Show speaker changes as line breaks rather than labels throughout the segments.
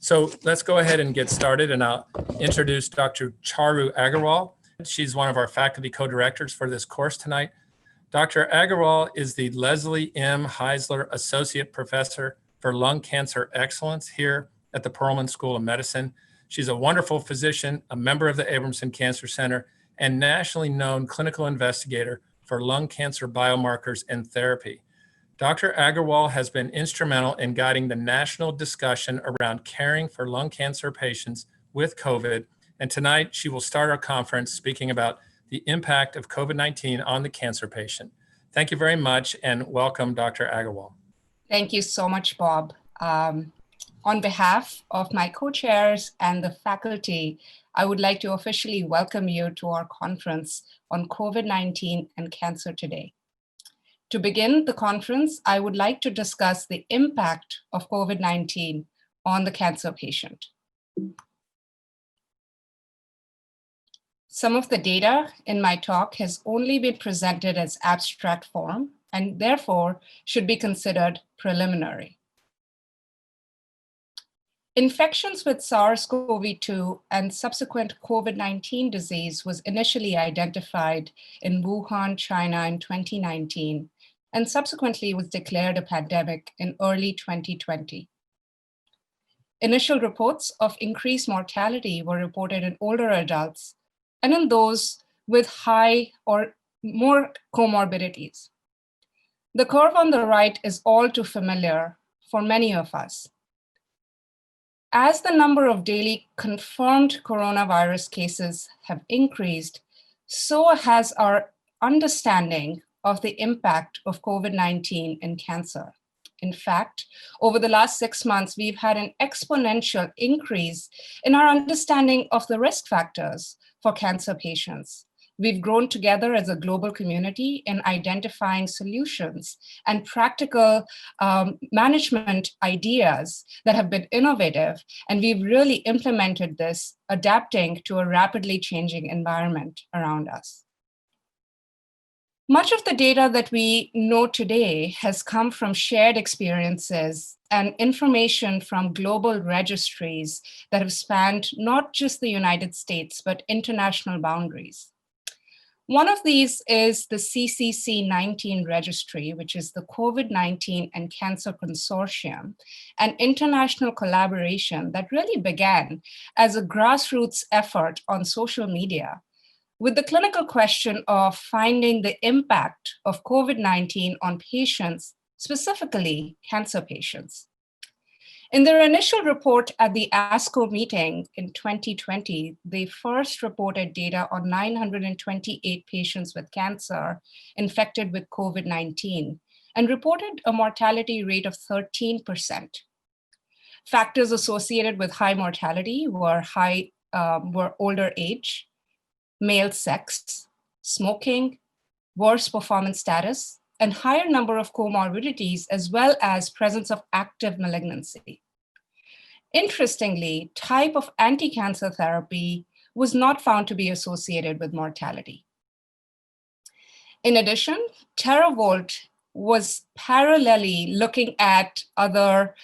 So let's go ahead and get started, and I'll introduce Dr. Charu Aggarwal. She's one of our faculty co-directors for this course tonight. Dr. Aggarwal is the Leslie M. Heisler Associate Professor for Lung Cancer Excellence here at the Perelman School of Medicine. She's a wonderful physician, a member of the Abramson Cancer Center, and nationally known clinical investigator for lung cancer biomarkers and therapy. Dr. Aggarwal has been instrumental in guiding the national discussion around caring for lung cancer patients with COVID, and tonight she will start our conference speaking about the impact of COVID-19 on the cancer patient. Thank you very much, and welcome, Dr. Aggarwal.
Thank you so much, Bob. On behalf of my co-chairs and the faculty, I would like to officially welcome you to our conference on COVID-19 and cancer today. To begin the conference, I would like to discuss the impact of COVID-19 on the cancer patient. Some of the data in my talk has only been presented as abstract form and therefore should be considered preliminary. Infections with SARS-CoV-2 and subsequent COVID-19 disease was initially identified in Wuhan, China in 2019, and subsequently was declared a pandemic in early 2020. Initial reports of increased mortality were reported in older adults and in those with high or more comorbidities. The curve on the right is all too familiar for many of us. As the number of daily confirmed coronavirus cases have increased, so has our understanding of the impact of COVID-19 in cancer. In fact, over the last 6 months, we've had an exponential increase in our understanding of the risk factors for cancer patients. We've grown together as a global community in identifying solutions and practical management ideas that have been innovative, and we've really implemented this, adapting to a rapidly changing environment around us. Much of the data that we know today has come from shared experiences and information from global registries that have spanned not just the United States, but international boundaries. One of these is the CCC-19 registry, which is the COVID-19 and Cancer Consortium, an international collaboration that really began as a grassroots effort on social media with the clinical question of finding the impact of COVID-19 on patients, specifically cancer patients. In their initial report at the ASCO meeting in 2020, they first reported data on 928 patients with cancer infected with COVID-19 and reported a mortality rate of 13%. Factors associated with high mortality were older age, male sex, smoking, worse performance status, and higher number of comorbidities, as well as presence of active malignancy. Interestingly, type of anti-cancer therapy was not found to be associated with mortality. In addition, TERAVOLT was parallelly looking at other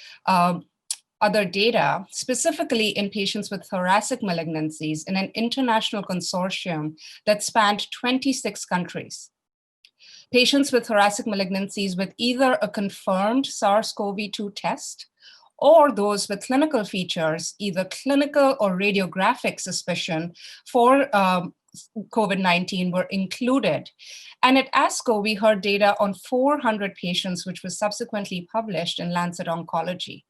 data, specifically in patients with thoracic malignancies in an international consortium that spanned 26 countries. Patients with thoracic malignancies with either a confirmed SARS-CoV-2 test or those with clinical features, either clinical or radiographic suspicion for COVID-19 were included. And at ASCO, we heard data on 400 patients, which was subsequently published in Lancet Oncology.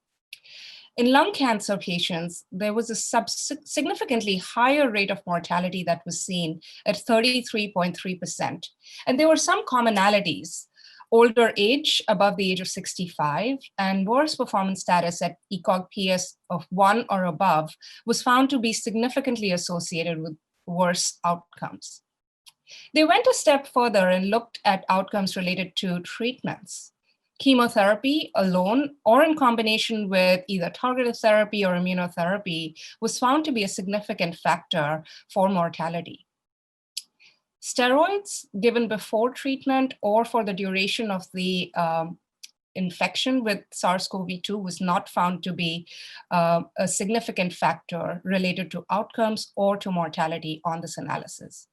In lung cancer patients, there was a significantly higher rate of mortality that was seen at 33.3%. And there were some commonalities: older age, above the age of 65, and worse performance status at ECOG-PS of 1 or above was found to be significantly associated with worse outcomes. They went a step further and looked at outcomes related to treatments. Chemotherapy alone or in combination with either targeted therapy or immunotherapy was found to be a significant factor for mortality. Steroids given before treatment or for the duration of the infection with SARS-CoV-2 was not found to be a significant factor related to outcomes or to mortality on this analysis.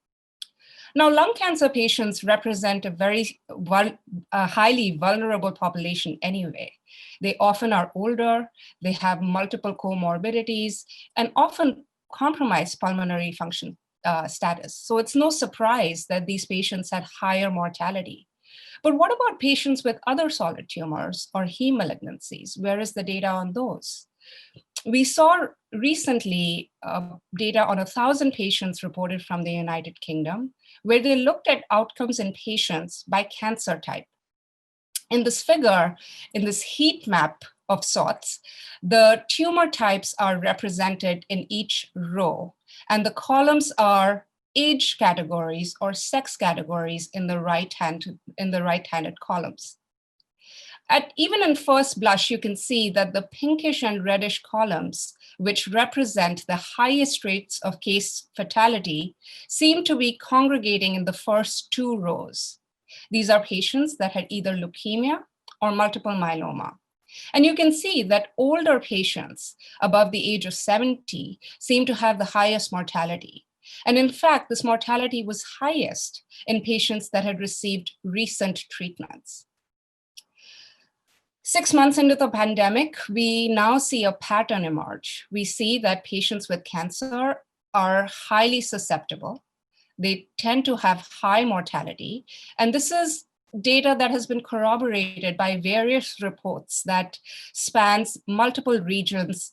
Now, lung cancer patients represent a very highly vulnerable population anyway. They often are older, they have multiple comorbidities, and often compromised pulmonary function status. So it's no surprise that these patients had higher mortality. But what about patients with other solid tumors or heme malignancies? Where is the data on those? We saw recently data on 1,000 patients reported from the United Kingdom, where they looked at outcomes in patients by cancer type. In this figure, in this heat map of sorts, the tumor types are represented in each row, and the columns are age categories or sex categories in the right-handed columns. Even in first blush, you can see that the pinkish and reddish columns, which represent the highest rates of case fatality, seem to be congregating in the first two rows. These are patients that had either leukemia or multiple myeloma. And you can see that older patients above the age of 70 seem to have the highest mortality. And in fact, this mortality was highest in patients that had received recent treatments. 6 months into the pandemic, we now see a pattern emerge. We see that patients with cancer are highly susceptible. They tend to have high mortality. And this is data that has been corroborated by various reports that spans multiple regions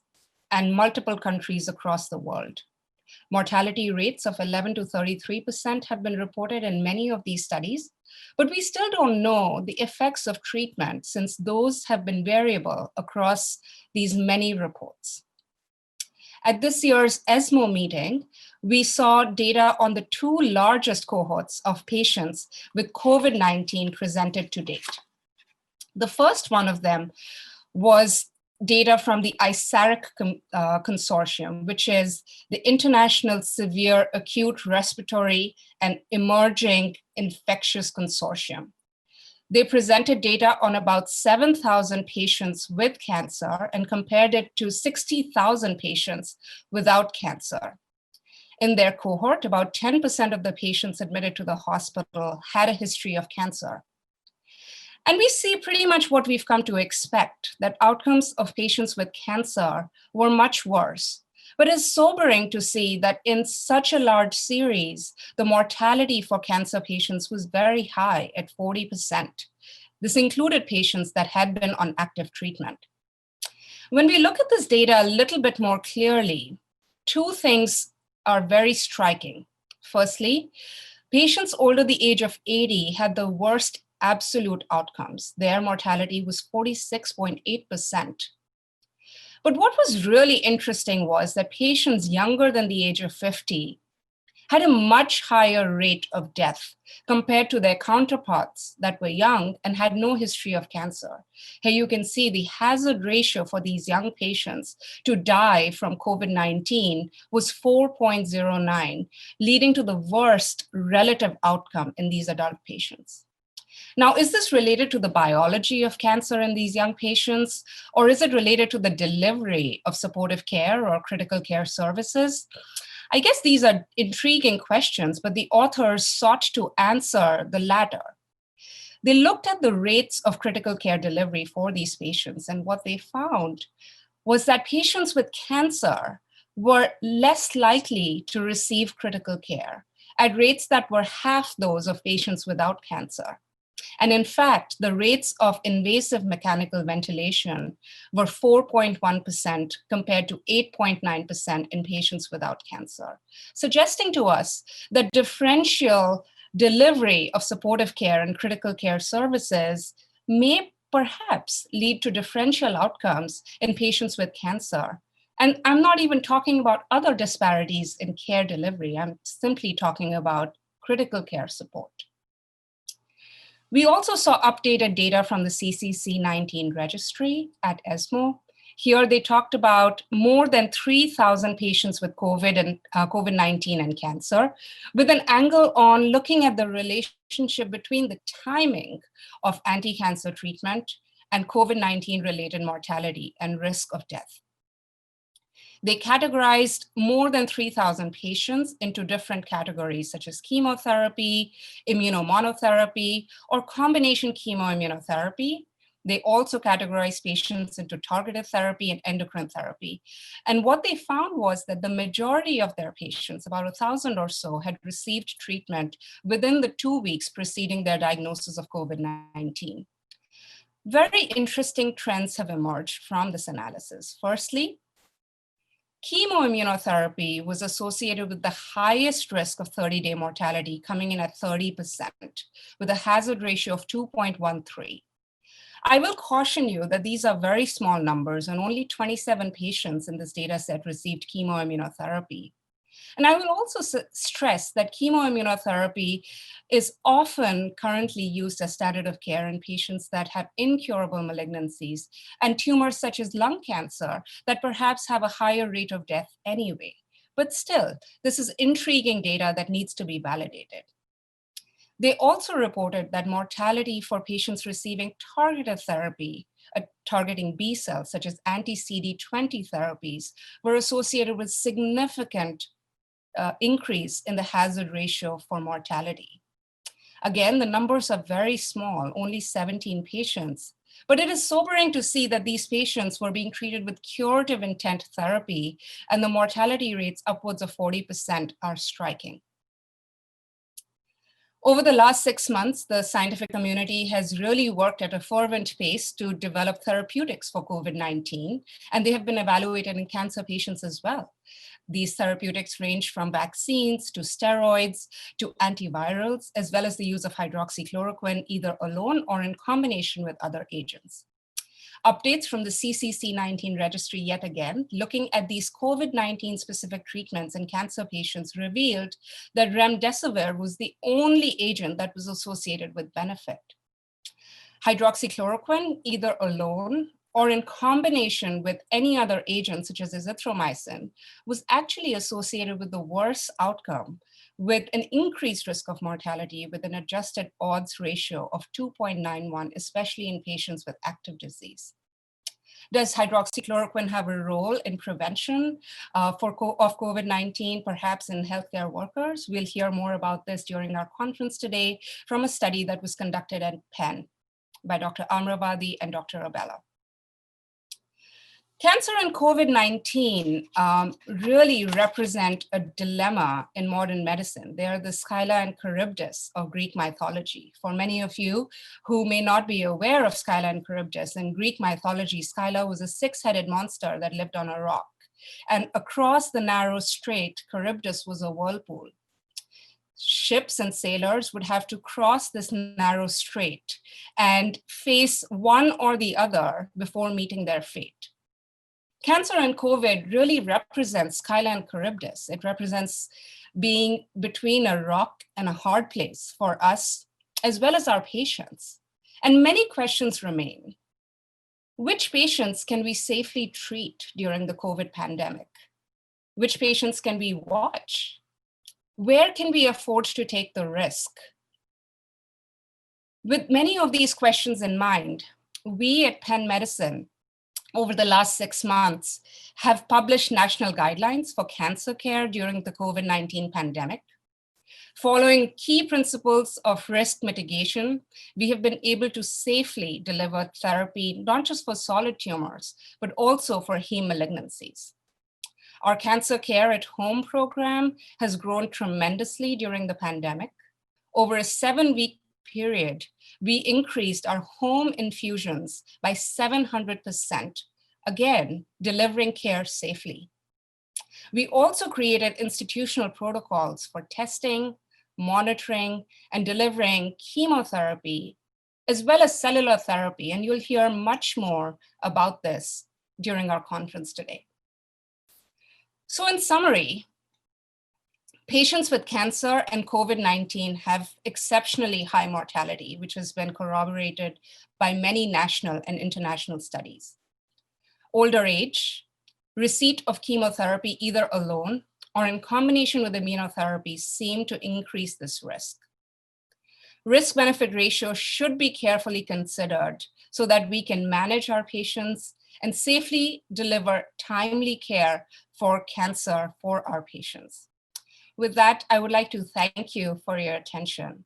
and multiple countries across the world. Mortality rates of 11 to 33% have been reported in many of these studies, but we still don't know the effects of treatment since those have been variable across these many reports. At this year's ESMO meeting, we saw data on the two largest cohorts of patients with COVID-19 presented to date. The first one of them was data from the ISARIC consortium, which is the International Severe Acute Respiratory and Emerging Infectious Consortium. They presented data on about 7,000 patients with cancer and compared it to 60,000 patients without cancer. In their cohort, about 10% of the patients admitted to the hospital had a history of cancer. And we see pretty much what we've come to expect, that outcomes of patients with cancer were much worse. But it's sobering to see that in such a large series, the mortality for cancer patients was very high at 40%. This included patients that had been on active treatment. When we look at this data a little bit more clearly, two things are very striking. Firstly, patients older the age of 80 had the worst absolute outcomes. Their mortality was 46.8%. But what was really interesting was that patients younger than the age of 50 had a much higher rate of death compared to their counterparts that were young and had no history of cancer. Here you can see the hazard ratio for these young patients to die from COVID-19 was 4.09, leading to the worst relative outcome in these adult patients. Now, is this related to the biology of cancer in these young patients, or is it related to the delivery of supportive care or critical care services? I guess these are intriguing questions, but the authors sought to answer the latter. They looked at the rates of critical care delivery for these patients, and what they found was that patients with cancer were less likely to receive critical care at rates that were half those of patients without cancer. And in fact, the rates of invasive mechanical ventilation were 4.1% compared to 8.9% in patients without cancer, suggesting to us that differential delivery of supportive care and critical care services may perhaps lead to differential outcomes in patients with cancer. And I'm not even talking about other disparities in care delivery. I'm simply talking about critical care support. We also saw updated data from the CCC19 registry at ESMO. Here they talked about more than 3,000 patients with COVID-19 and cancer, with an angle on looking at the relationship between the timing of anti-cancer treatment and COVID-19 related mortality and risk of death. They categorized more than 3,000 patients into different categories, such as chemotherapy, immunomonotherapy, or combination chemoimmunotherapy. They also categorized patients into targeted therapy and endocrine therapy. And what they found was that the majority of their patients, about 1,000 or so, had received treatment within the 2 weeks preceding their diagnosis of COVID-19. Very interesting trends have emerged from this analysis. Firstly, chemoimmunotherapy was associated with the highest risk of 30-day mortality, coming in at 30%, with a hazard ratio of 2.13. I will caution you that these are very small numbers, and only 27 patients in this data set received chemoimmunotherapy. And I will also stress that chemoimmunotherapy is often currently used as standard of care in patients that have incurable malignancies and tumors such as lung cancer that perhaps have a higher rate of death anyway. But still, this is intriguing data that needs to be validated. They also reported that mortality for patients receiving targeted therapy, targeting B cells, such as anti-CD20 therapies, were associated with significant increase in the hazard ratio for mortality. Again, the numbers are very small, only 17 patients, but it is sobering to see that these patients were being treated with curative intent therapy, and the mortality rates upwards of 40% are striking. Over the last 6 months, the scientific community has really worked at a fervent pace to develop therapeutics for COVID-19, and they have been evaluated in cancer patients as well. These therapeutics range from vaccines to steroids to antivirals, as well as the use of hydroxychloroquine, either alone or in combination with other agents. Updates from the CCC19 registry yet again, looking at these COVID-19 specific treatments in cancer patients, revealed that remdesivir was the only agent that was associated with benefit. Hydroxychloroquine, either alone or in combination with any other agent, such as azithromycin, was actually associated with the worst outcome, with an increased risk of mortality with an adjusted odds ratio of 2.91, especially in patients with active disease. Does hydroxychloroquine have a role in prevention of COVID-19, perhaps in healthcare workers? We'll hear more about this during our conference today from a study that was conducted at Penn by Dr. Amravadi and Dr. Abella. Cancer and COVID-19 really represent a dilemma in modern medicine. They are the Scylla and Charybdis of Greek mythology. For many of you who may not be aware of Scylla and Charybdis, in Greek mythology, Scylla was a 6-headed monster that lived on a rock. And across the narrow strait, Charybdis was a whirlpool. Ships and sailors would have to cross this narrow strait and face one or the other before meeting their fate. Cancer and COVID really represents Scylla and Charybdis. It represents being between a rock and a hard place for us, as well as our patients. And many questions remain. Which patients can we safely treat during the COVID pandemic? Which patients can we watch? Where can we afford to take the risk? With many of these questions in mind, we at Penn Medicine over the last 6 months have published national guidelines for cancer care during the COVID-19 pandemic. Following key principles of risk mitigation, we have been able to safely deliver therapy, not just for solid tumors, but also for heme malignancies. Our cancer care at home program has grown tremendously during the pandemic. Over a 7-week period, we increased our home infusions by 700%, again, delivering care safely. We also created institutional protocols for testing, monitoring, and delivering chemotherapy, as well as cellular therapy, and you'll hear much more about this during our conference today. So in summary, patients with cancer and COVID-19 have exceptionally high mortality, which has been corroborated by many national and international studies. Older age, receipt of chemotherapy either alone or in combination with immunotherapy seem to increase this risk. risk-benefit ratio should be carefully considered so that we can manage our patients and safely deliver timely care for cancer for our patients. With that, I would like to thank you for your attention.